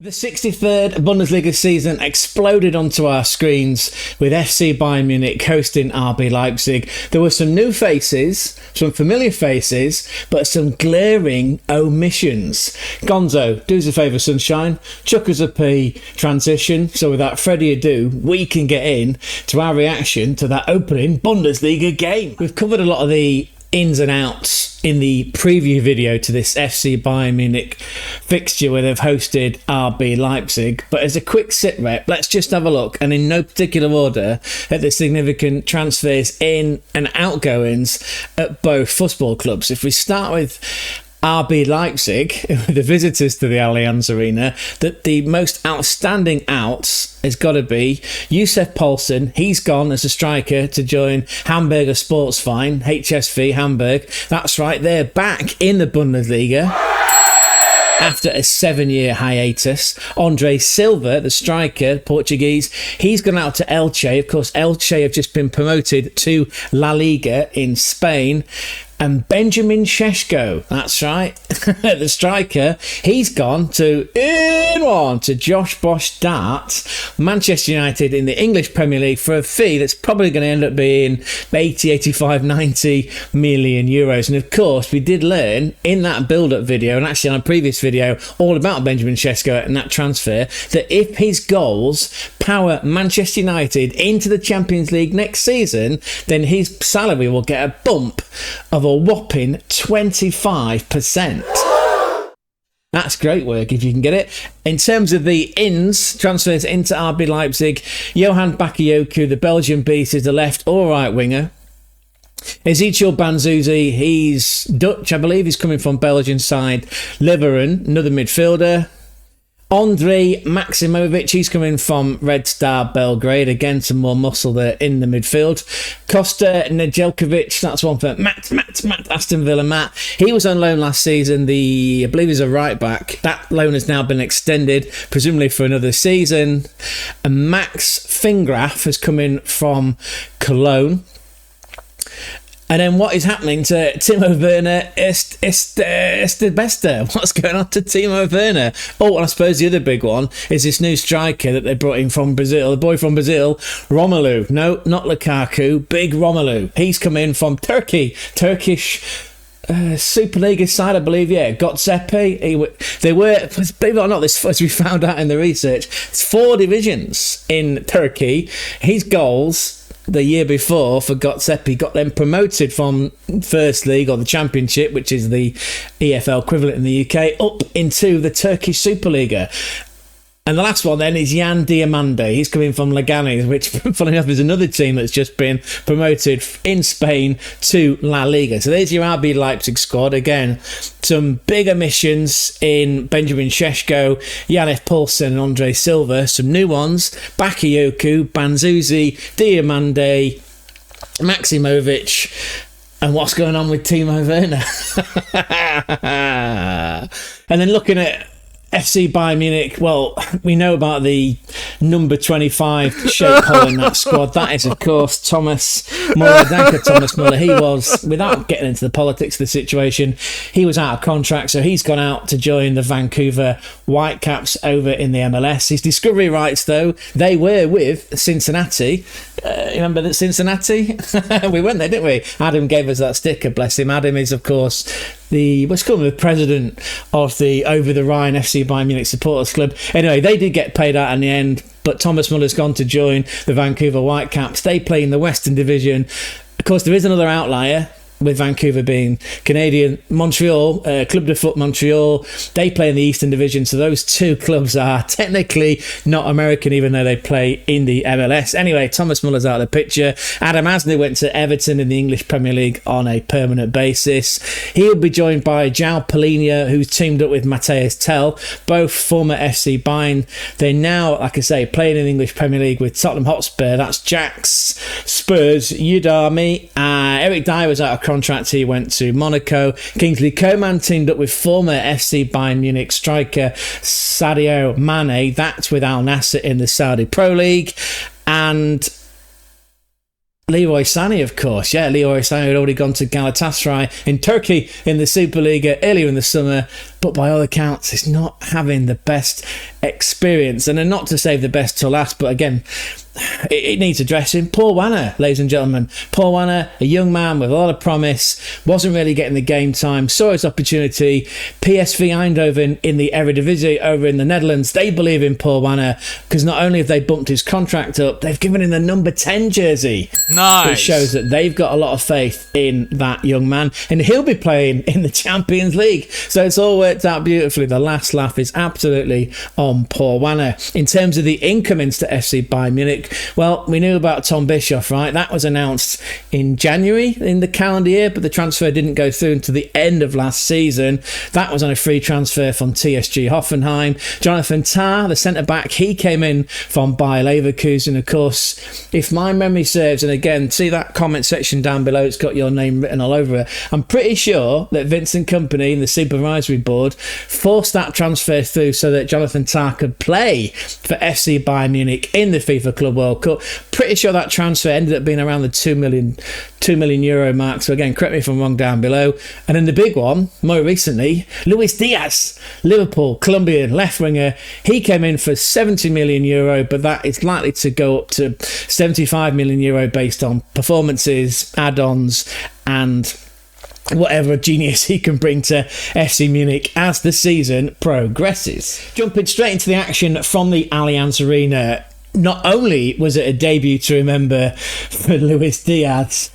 The 63rd Bundesliga season exploded onto our screens with FC Bayern Munich hosting RB Leipzig. There were some new faces, some familiar faces, but some glaring omissions. Gonzo, do us a favour, sunshine. Chuck us a P transition, so without further ado, we can get in to our reaction to that opening Bundesliga game. We've covered a lot of the ins and outs in the preview video to this FC Bayern Munich fixture where they've hosted RB Leipzig, but as a quick sit rep, let's just have a look, and in no particular order, at the significant transfers in and outgoings at both fussball clubs. If we start with RB Leipzig, the visitors to the Allianz Arena, that the most outstanding outs has got to be Yussuf Poulsen. He's gone as a striker to join Hamburger Sportsverein, HSV Hamburg. That's right, they're back in the Bundesliga after a 7-year hiatus. Andre Silva, the striker, Portuguese, he's gone out to Elche. Of course, Elche have just been promoted to La Liga in Spain. And Benjamin Šeško, that's right, the striker, he's gone to Josh Bosch Dart, Manchester United in the English Premier League for a fee that's probably going to end up being 80, 85, 90 million euros. And of course, we did learn in that build-up video, and actually on a previous video, all about Benjamin Šeško and that transfer, that if his goals power Manchester United into the Champions League next season, then his salary will get a bump of a whopping 25%. That's great work if you can get it. In terms of the transfers into RB Leipzig, Johan Bakayoko, the Belgian beast, is the left or right winger. Ezekiel Banzuzi, he's Dutch, I believe. He's coming from Belgian side Liveren, another midfielder. Andre Maximovic, he's coming from Red Star Belgrade. Again, some more muscle there in the midfield. Kosta Nedeljkovic, that's one for Matt, Aston Villa Matt. He was on loan last season. I believe he's a right back. That loan has now been extended, presumably for another season. And Max Fingraf has come in from Cologne. And then what is happening to Timo Werner? The best. What's going on to Timo Werner? Oh, and I suppose the other big one is this new striker that they brought in from Brazil. The boy from Brazil, Romelu. No, not Lukaku. Big Romelu. He's come in from Turkey. Turkish Superliga side, I believe. Yeah, Göztepe. They were, believe it or not, this, as we found out in the research, it's 4 divisions in Turkey. His goals the year before for Göztepe got them promoted from First League, or the Championship, which is the EFL equivalent in the UK, up into the Turkish Superliga. And the last one then is Yan Diomande. He's coming from Leganes, which, funnily enough, is another team that's just been promoted in Spain to La Liga. So there's your RB Leipzig squad. Again, some big omissions in Benjamin Šeško, Yussuf Poulsen and Andre Silva. Some new ones, Bakayoko, Banzuzi, Diomande, Maximovic. And what's going on with Timo Werner? And then looking at FC Bayern Munich, well, we know about the number 25 shape hole in that squad. That is, of course, Thomas Muller. Thomas Muller. He was, without getting into the politics of the situation, he was out of contract, so he's gone out to join the Vancouver Whitecaps over in the MLS. His discovery rights, though, they were with Cincinnati. Remember that Cincinnati? We went there, didn't we? Adam gave us that sticker, bless him. Adam is, of course, the president of the Over the Rhine FC Bayern Munich Supporters Club. Anyway, they did get paid out in the end, but Thomas Muller's gone to join the Vancouver Whitecaps. They play in the Western Division. Of course, there is another outlier, with Vancouver being Canadian. Montreal, Club de Foot Montreal, they play in the Eastern Division, so those two clubs are technically not American, even though they play in the MLS. Anyway, Thomas Muller's out of the picture. Adam Asney went to Everton in the English Premier League on a permanent basis. He'll be joined by João Palhinha, who's teamed up with Matheus Tel, both former FC Bayern. They now, like I say, playing in the English Premier League with Tottenham Hotspur. That's Jax, Spurs, Udami. Eric Dyer was out of contract. He went to Monaco. Kingsley Coman teamed up with former FC Bayern Munich striker Sadio Mane. That's with Al Nassr in the Saudi Pro League. And Leroy Sané, of course. Yeah, Leroy Sané had already gone to Galatasaray in Turkey in the Superliga earlier in the summer, but by all accounts, he's not having the best experience. And not to save the best till last, but again, it needs addressing. Paul Wanner, ladies and gentlemen. Paul Wanner, a young man with a lot of promise, wasn't really getting the game time, saw his opportunity. PSV Eindhoven in the Eredivisie over in the Netherlands, they believe in Paul Wanner because not only have they bumped his contract up, they've given him the number 10 jersey. Nice. Which shows that they've got a lot of faith in that young man, and he'll be playing in the Champions League. So it's all worked out beautifully. The last laugh is absolutely on Paul Wanner. In terms of the incomings to FC Bayern Munich, well, we knew about Tom Bischoff, right? That was announced in January in the calendar year, but the transfer didn't go through until the end of last season. That was on a free transfer from TSG Hoffenheim. Jonathan Tah, the centre-back, he came in from Bayer Leverkusen. Of course, if my memory serves, and again, see that comment section down below, it's got your name written all over it. I'm pretty sure that Vincent Kompany and the supervisory board forced that transfer through so that Jonathan Tah could play for FC Bayern Munich in the FIFA Club World Cup. Pretty sure that transfer ended up being around the €2 million euro mark. So again, correct me if I'm wrong down below. And then the big one, more recently, Luis Diaz, Liverpool, Colombian left winger. He came in for €70 million, but that is likely to go up to €75 million based on performances, add-ons, and whatever genius he can bring to FC Munich as the season progresses. Jumping straight into the action from the Allianz Arena. Not only was it a debut to remember for Luis Diaz,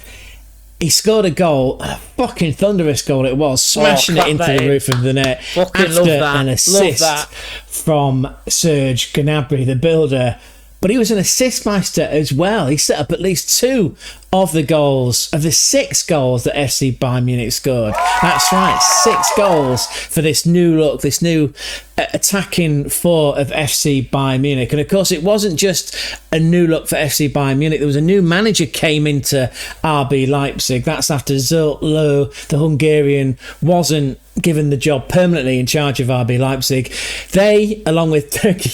he scored a goal, a fucking thunderous goal it was, smashing it into the roof of the net after an assist from Serge Gnabry, the builder. But he was an assist master as well. He set up at least 2 of the goals, of the 6 goals that FC Bayern Munich scored. That's right, 6 goals for this new look, this new attacking four of FC Bayern Munich. And of course, it wasn't just a new look for FC Bayern Munich. There was a new manager came into RB Leipzig. That's after Zsolt Loh, the Hungarian, wasn't given the job permanently in charge of RB Leipzig. They, along with Turkey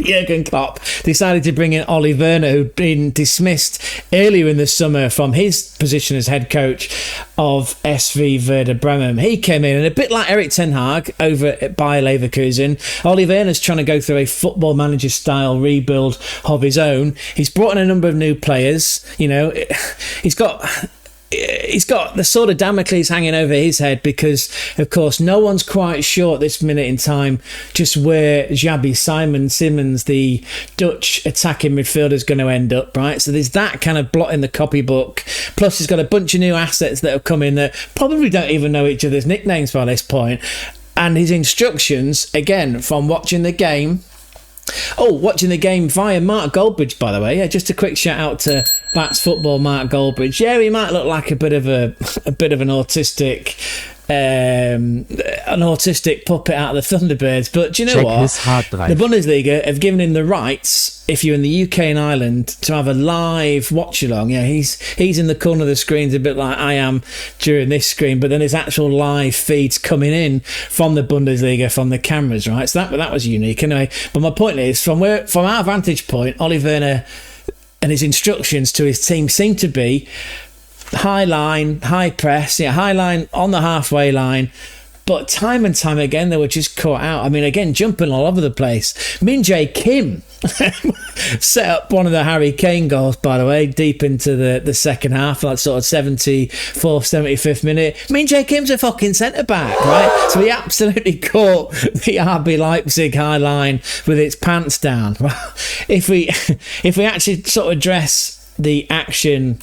Jurgen Klopp, decided to bring in Ole Werner, who'd been dismissed earlier in the summer from his position as head coach of SV Werder Bremen. He came in, and a bit like Erik ten Hag over at Bayer Leverkusen, Ole Werner's trying to go through a football manager style rebuild of his own. He's brought in a number of new players. You know, he's got the sword of Damocles hanging over his head because, of course, no one's quite sure at this minute in time just where Xabi Simons, the Dutch attacking midfielder, is going to end up, right? So there's that kind of blot in the copybook. Plus, he's got a bunch of new assets that have come in that probably don't even know each other's nicknames by this point. And his instructions, again, from watching the game via Mark Goldbridge, by the way. Yeah, just a quick shout out to That's Football, Mark Goldbridge. Yeah, he might look like a bit of an autistic puppet out of the Thunderbirds, but do you know what? The Bundesliga have given him the rights, if you're in the UK and Ireland, to have a live watch along. Yeah, he's in the corner of the screens a bit like I am during this screen, but then there's actual live feeds coming in from the Bundesliga from the cameras, right? So that was unique anyway. But my point is, from our vantage point, Ole Werner and his instructions to his team seem to be high line, high press, high line on the halfway line. But time and time again, they were just caught out. I mean, again, jumping all over the place. Min-Jae Kim set up one of the Harry Kane goals, by the way, deep into the second half, like sort of 74th, 75th minute. Min-Jae Kim's a fucking centre-back, right? So he absolutely caught the RB Leipzig high line with its pants down. If we actually sort of address the action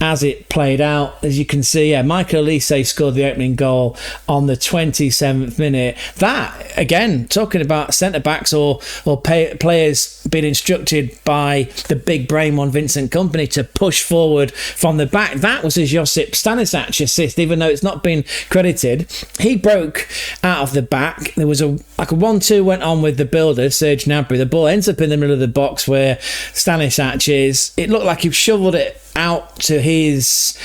as it played out, as you can see, Michael Olise scored the opening goal on the 27th minute. That, again, talking about centre-backs or players being instructed by the big brain one, Vincent Kompany, to push forward from the back. That was his Josip Stanisic assist, even though it's not been credited. He broke out of the back. There was a 1-2 went on with the builder, Serge Gnabry. The ball ends up in the middle of the box where Stanisic is. It looked like he shoveled it out to his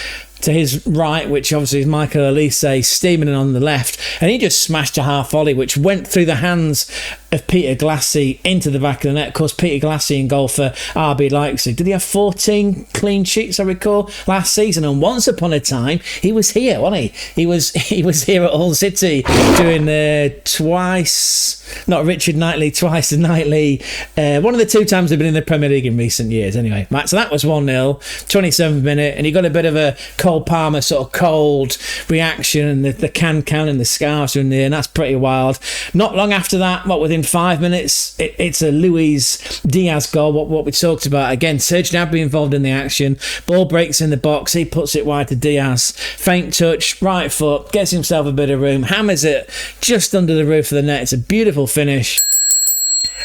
right, which obviously is Michael Olise steaming on the left, and he just smashed a half volley which went through the hands of Peter Glassie into the back of the net. Of course, Peter Glassie in goal for RB Leipzig. Did he have 14 clean sheets, I recall, last season? And once upon a time, he was here, wasn't he? He was here at Hull City doing not Richard Knightley, twice the Knightley. One of the 2 times they've been in the Premier League in recent years, anyway. Right, so that was 1-0, 27th minute, and he got a bit of a Cole Palmer sort of cold reaction, and the can and the scarves are in there, and that's pretty wild. Not long after that, within 5 minutes, it's a Luis Diaz goal, what we talked about. Again, Serge Gnabry involved in the action. Ball breaks in the box, he puts it wide to Diaz. Feint touch, right foot, gets himself a bit of room, hammers it just under the roof of the net. It's a beautiful finish.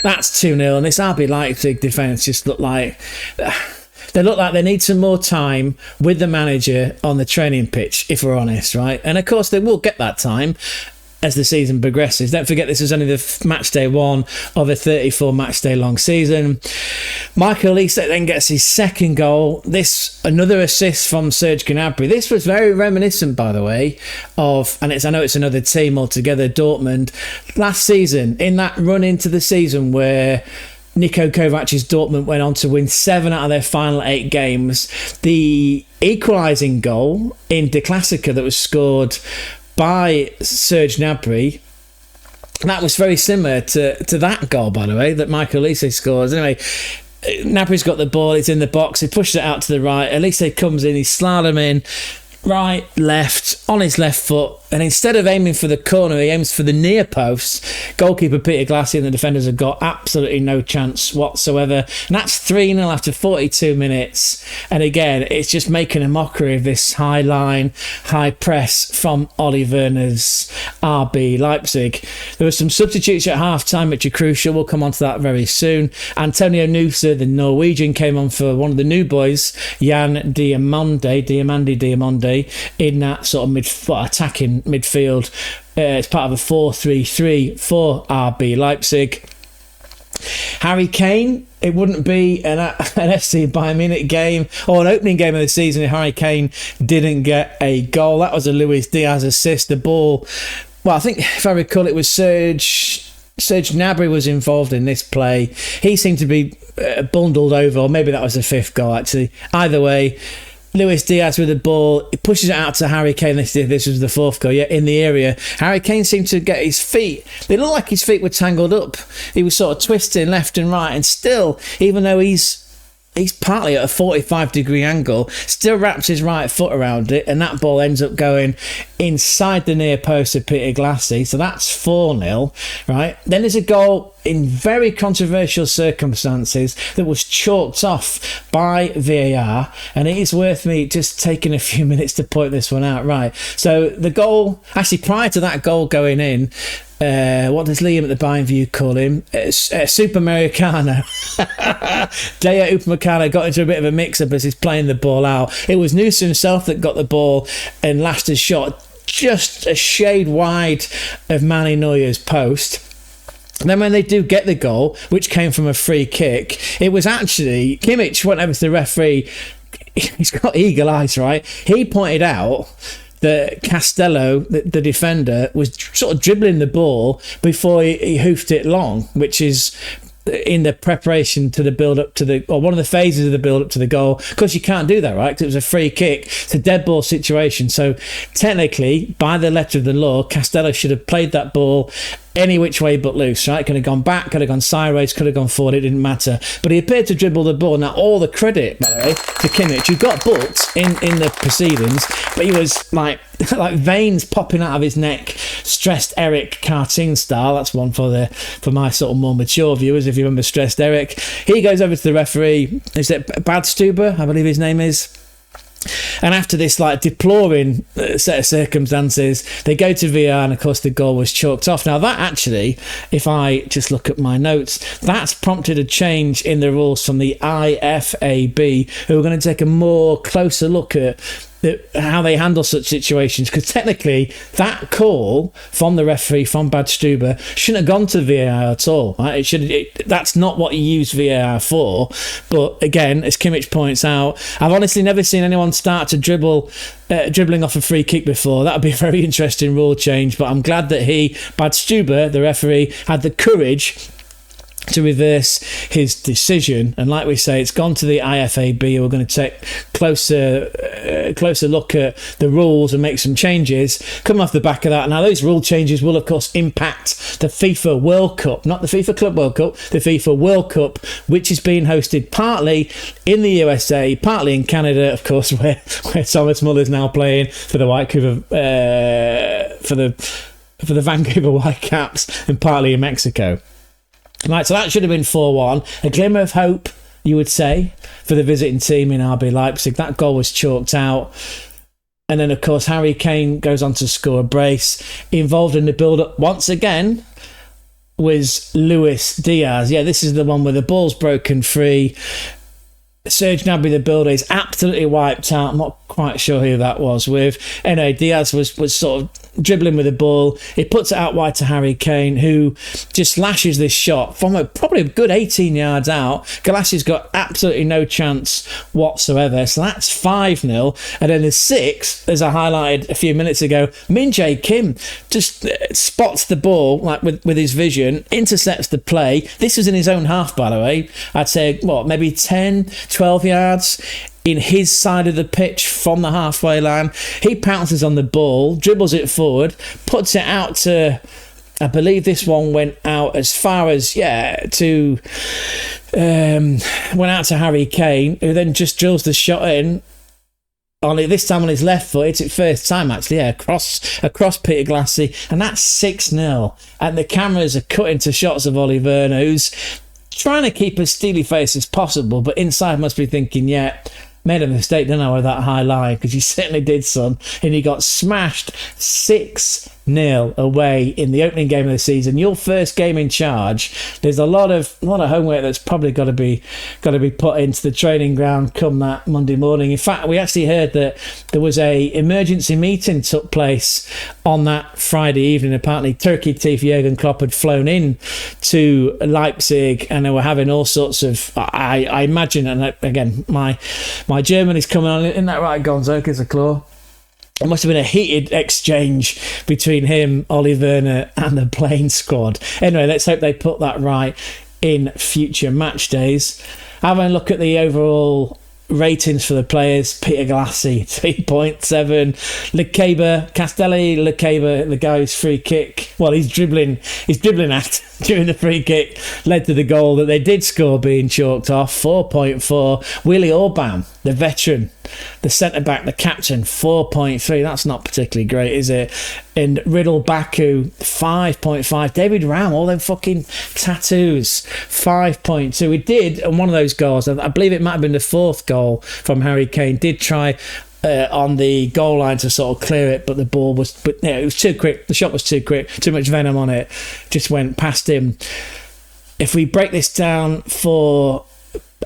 That's 2-0, and this RB Leipzig defence just look like they need some more time with the manager on the training pitch, if we're honest, right? And of course they will get that time as the season progresses. Don't forget, this is only the match day 1 of a 34 match day long season. Michael Olise then gets his second goal. Another assist from Serge Gnabry. This was very reminiscent, by the way, of, and I know it's another team altogether, Dortmund, last season, in that run into the season where Niko Kovac's Dortmund went on to win 7 out of their final 8 games. The equalising goal in De Classica that was scored by Serge Gnabry, that was very similar to that goal, by the way, that Michael Olise scores. Anyway, Gnabry's got the ball, it's in the box, he pushes it out to the right, Olise comes in, he's slaloming right, left, on his left foot, and instead of aiming for the corner, he aims for the near post. Goalkeeper Peter Glassie and the defenders have got absolutely no chance whatsoever. And that's 3-0 after 42 minutes. And again, it's just making a mockery of this high line, high press from Ole Werner's RB Leipzig. There were some substitutes at half-time which are crucial. We'll come on to that very soon. Antonio Nusa, the Norwegian, came on for one of the new boys, Jan Diamandi, in that sort of attacking midfield. It's part of a 4-3-3 for RB Leipzig. Harry Kane, it wouldn't be an FC Bayern Munich game or an opening game of the season if Harry Kane didn't get a goal. That was a Luis Diaz assist. The ball, I think if I recall, it was Serge Gnabry was involved in this play. He seemed to be bundled over, or maybe that was the 5th goal actually. Either way, Luis Diaz with the ball, he pushes it out to Harry Kane. This was the 4th goal, in the area. Harry Kane seemed to get his feet. They looked like his feet were tangled up. He was sort of twisting left and right, and still, even though he's partly at a 45-degree angle, still wraps his right foot around it, and that ball ends up going inside the near post of Peter Glassie. So that's 4-0, right? Then there's a goal in very controversial circumstances that was chalked off by VAR, and it is worth me just taking a few minutes to point this one out, right? So the goal, actually prior to that goal going in, what does Liam at the Bayern View call him? Super Americano. Daya Upamecano got into a bit of a mix-up as he's playing the ball out. It was Nusa himself that got the ball and lashed his shot just a shade wide of Manny Neuer's post. And then when they do get the goal, which came from a free kick, it was actually Kimmich went over to the referee. He's got eagle eyes, right? He pointed out that Castello, the defender, was sort of dribbling the ball before he hoofed it long, which is in the preparation to the build-up to or one of the phases of the build-up to the goal. Of course, you can't do that, right? Because it was a free kick. It's a dead ball situation. So technically, by the letter of the law, Castello should have played that ball any which way but loose, right? Could have gone back, could have gone sideways, could have gone forward, it didn't matter. But he appeared to dribble the ball. Now, all the credit, by the way, to Kimmich, who got booked in the proceedings, but he was like veins popping out of his neck, Stressed Eric cartoon style. That's one for my sort of more mature viewers, if you remember Stressed Eric. He goes over to the referee. Is it Badstuber, I believe his name is? And after this deploring set of circumstances, they go to VAR, and of course the goal was chalked off. Now that actually, if I just look at my notes, that's prompted a change in the rules from the IFAB, who are going to take a more closer look at how they handle such situations, because technically that call from the referee, from Bad Stuber, shouldn't have gone to VAR at all, right? That's not what you use VAR for. But again, as Kimmich points out, I've honestly never seen anyone start to dribbling off a free kick before. That would be a very interesting rule change, but I'm glad that Bad Stuber, the referee, had the courage to reverse his decision. And like we say, it's gone to the IFAB, who are going to take closer look at the rules and make some changes coming off the back of that. Now, those rule changes will of course impact the FIFA World Cup, not the FIFA Club World Cup, the FIFA World Cup, which is being hosted partly in the USA, partly in Canada, of course, where Thomas Muller's now playing for the for the Vancouver Whitecaps, and partly in Mexico. Right, so that should have been 4-1. A glimmer of hope, you would say, for the visiting team in RB Leipzig. That goal was chalked out. And then, of course, Harry Kane goes on to score a brace. Involved in the build-up once again was Luis Diaz. Yeah, this is the one where the ball's broken free. Serge Gnabry, the builder, is absolutely wiped out. I'm not quite sure who that was with. Anyway, Diaz was sort of dribbling with the ball. He puts it out wide to Harry Kane, who just lashes this shot from probably a good 18 yards out. Galassi's got absolutely no chance whatsoever. So that's 5-0. And then the 6th, as I highlighted a few minutes ago, Min-Jae Kim just spots the ball like with his vision, intercepts the play. This was in his own half, by the way. I'd say, maybe 10, 12 yards in his side of the pitch from the halfway line. He pounces on the ball, dribbles it forward, puts it out to, I believe this one went out as far as, went out to Harry Kane, who then just drills the shot in. This time on his left foot. It's his first time actually, across Peter Glassie, and that's 6-0. And the cameras are cutting to shots of Ole Werner, who's trying to keep as steely face as possible, but inside must be thinking, made a mistake, didn't I, with that high line, because you certainly did, son. And he got smashed 6-0 away in the opening game of the season. Your first game in charge. There's a lot of homework that's probably got to be put into the training ground come that Monday morning. In fact, we actually heard that there was a emergency meeting took place on that Friday evening. Apparently, Turkey Chief Jurgen Klopp had flown in to Leipzig, and they were having all sorts of. I imagine, and again, my German is coming on. Isn't that right, Gonzo? It's a claw. It must have been a heated exchange between him, Ole Werner, and the playing squad. Anyway, let's hope they put that right in future match days. Having a look at the overall ratings for the players. Peter Glassie, 3.7. Castelli Lekeba, the guy's free kick. Well, he's dribbling act during the free kick led to the goal that they did score being chalked off. 4.4. Willy Orban, the veteran, the centre-back, the captain, 4.3. That's not particularly great, is it? And Riddle Baku, 5.5. David Ram, all them fucking tattoos, 5.2. He did, on one of those goals, I believe it might have been the 4th goal from Harry Kane, did try on the goal line to sort of clear it, but the ball was, it was too quick. The shot was too quick, too much venom on it, just went past him. If we break this down for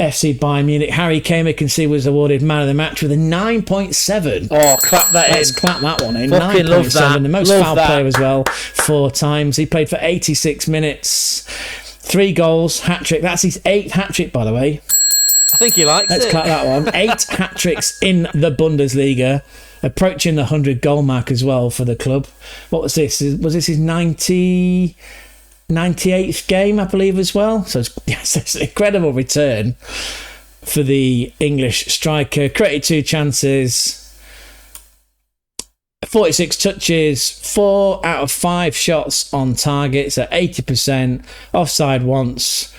FC Bayern Munich, Harry Kane, we can see, was awarded man of the match with a 9.7. Oh, clap that in. Let's clap that one in. Fucking love that. The most foul player as well, 4 times. He played for 86 minutes, 3 goals, hat-trick. That's his 8th hat-trick, by the way. I think he likes Let's it. clap that one. 8 hat-tricks in the Bundesliga, approaching the 100-goal mark as well for the club. What was this? Was this his 98th game, I believe, as well? So it's an incredible return for the English striker. Created 2 chances, 46 touches, 4 out of 5 shots on target, so 80%, offside once.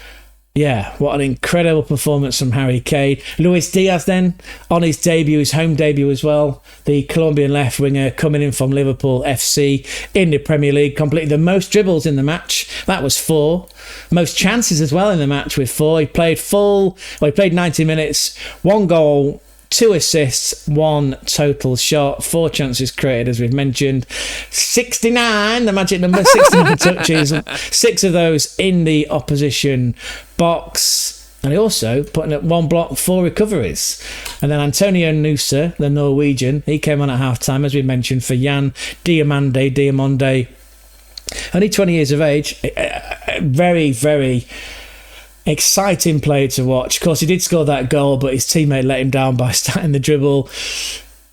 Yeah, what an incredible performance from Harry Kane. Luis Diaz then, on his debut, his home debut as well, the Colombian left winger coming in from Liverpool FC in the Premier League, completed the most dribbles in the match. That was 4. Most chances as well in the match with 4. He played 90 minutes, 1 goal, 2 assists, 1 total shot, 4 chances created, as we've mentioned. 69, the magic number, 69 touches, 6 of those in the opposition box. And he also putting up 1 block, 4 recoveries. And then Antonio Nusa, the Norwegian, he came on at half-time, as we mentioned, for Jan Diamande. Only 20 years of age. Very, very exciting player to watch. Of course, he did score that goal, but his teammate let him down by starting the dribble.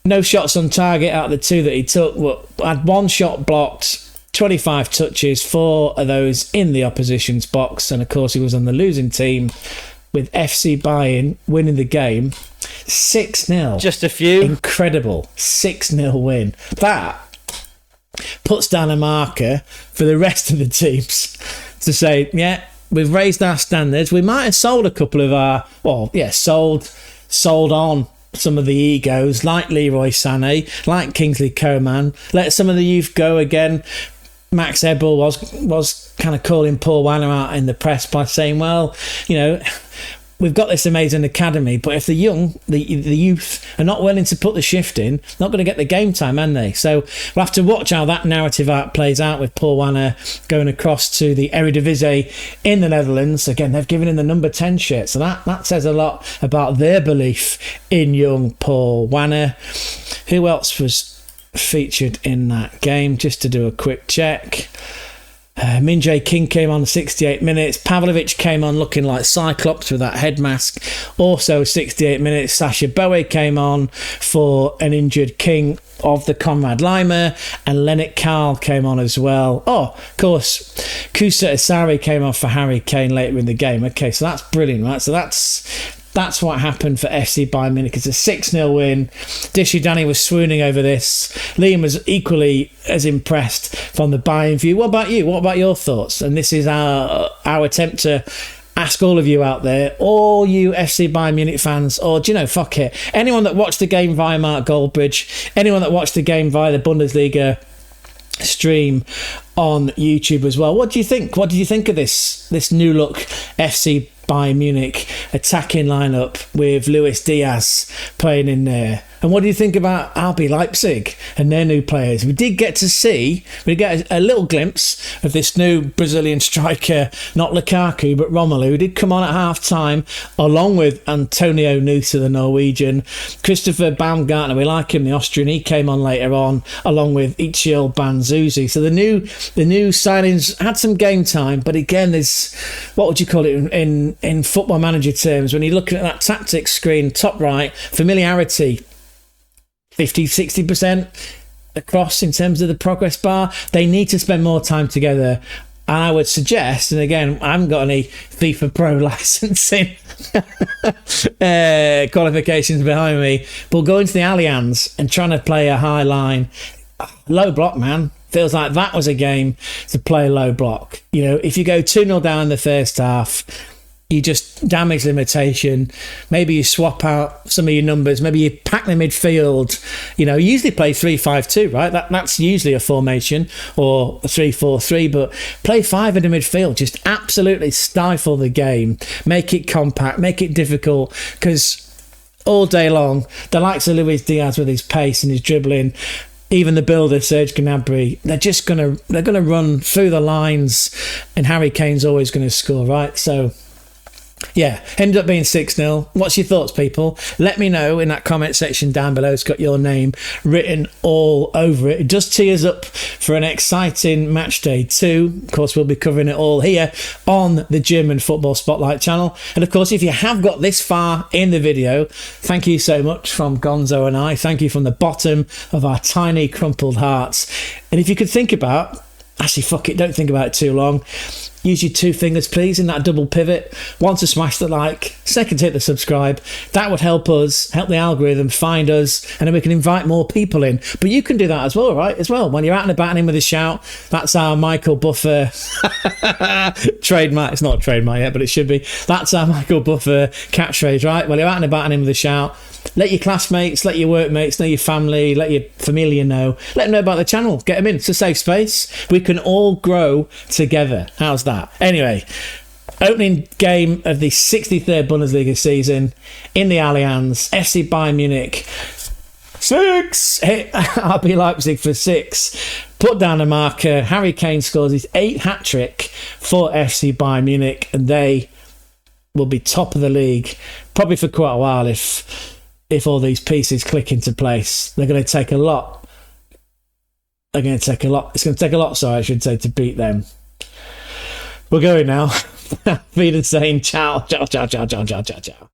No shots on target out of the 2 that he took. Had 1 shot blocked, 25 touches, 4 of those in the opposition's box. And of course, he was on the losing team with FC Bayern winning the game 6-0. Just a few. Incredible. 6-0 win. That puts down a marker for the rest of the teams to say, yeah, we've raised our standards. We might have sold a couple of our, sold on some of the egos, like Leroy Sané, like Kingsley Coman. Let some of the youth go again. Max Ebel was kind of calling Paul Wanner out in the press by saying, well, we've got this amazing academy, but if the youth are not willing to put the shift in, not going to get the game time, are they? So we'll have to watch how that narrative plays out with Paul Wanner going across to the Eredivisie in the Netherlands. Again, they've given him the number 10 shirt, so that says a lot about their belief in young Paul Wanner. Who else was featured in that game? Just to do a quick check. Min Jae King came on 68 minutes. Pavlovic came on looking like Cyclops with that head mask. Also 68 minutes. Sasha Bowie came on for an injured King of the Conrad Lima, and Leonard Carl came on as well. Oh, of course, Kusa Asari came on for Harry Kane later in the game. Okay, so that's brilliant, right? So that's what happened for FC Bayern Munich. It's a 6-0 win. Dishidani was swooning over this. Liam was equally as impressed from the Bayern view. What about you? What about your thoughts? And this is our attempt to ask all of you out there, all you FC Bayern Munich fans, or fuck it. Anyone that watched the game via Mark Goldbridge, anyone that watched the game via the Bundesliga stream on YouTube as well. What do you think? What did you think of this new look FC Bayern Munich attacking lineup with Luis Diaz playing in there? And what do you think about RB Leipzig and their new players? We get a little glimpse of this new Brazilian striker, not Lukaku, but Romelu, who did come on at half-time, along with Antonio Nusa, the Norwegian. Christopher Baumgartner, we like him, the Austrian, he came on later on, along with Ichiel Banzuzi. So the new signings had some game time, but again, there's, what would you call it in football manager terms, when you're looking at that tactics screen, top right, familiarity, 50-60% across in terms of the progress bar. They need to spend more time together. And I would suggest, and again, I haven't got any FIFA Pro licensing qualifications behind me, but going to the Allianz and trying to play a high line, low block, man. Feels like that was a game to play low block. If you go 2-0 down in the first half, you just damage limitation. Maybe you swap out some of your numbers. Maybe you pack the midfield. You usually play 3-5-2, right? That's usually a formation, or a 3-4-3. But play 5 in the midfield. Just absolutely stifle the game. Make it compact. Make it difficult. Because all day long, the likes of Luis Diaz with his pace and his dribbling, even the builder Serge Gnabry, they're gonna run through the lines, and Harry Kane's always going to score, right? So. Yeah, ended up being 6-0. What's your thoughts, people? Let me know in that comment section down below. It's got your name written all over it. It does tee us up for an exciting match day 2. Of course, we'll be covering it all here on the German Football Spotlight channel. And of course, if you have got this far in the video, thank you so much from Gonzo and I. Thank you from the bottom of our tiny crumpled hearts. And if you could think about, actually, fuck it, don't think about it too long. Use your 2 fingers, please, in that double pivot. 1 to smash the like, 2nd to hit the subscribe. That would help us, help the algorithm find us, and then we can invite more people in. But you can do that as well, right? As well, when you're out and about and in with a shout, that's our Michael Buffer trademark. It's not a trademark yet, but it should be. That's our Michael Buffer catchphrase, right? When you're out and about and in with a shout, let your classmates, let your workmates know, your family, let your familia know. Let them know about the channel. Get them in. It's a safe space. We can all grow together. How's that? Anyway, opening game of the 63rd Bundesliga season in the Allianz. FC Bayern Munich 6 hit RB Leipzig for 6. Put down a marker. Harry Kane scores his 8th hat-trick for FC Bayern Munich, and they will be top of the league probably for quite a while if all these pieces click into place. They're going to take a lot. It's going to take a lot, sorry, I should say, to beat them. We're going now. Be the same. Ciao, ciao, ciao, ciao, ciao, ciao, ciao, ciao.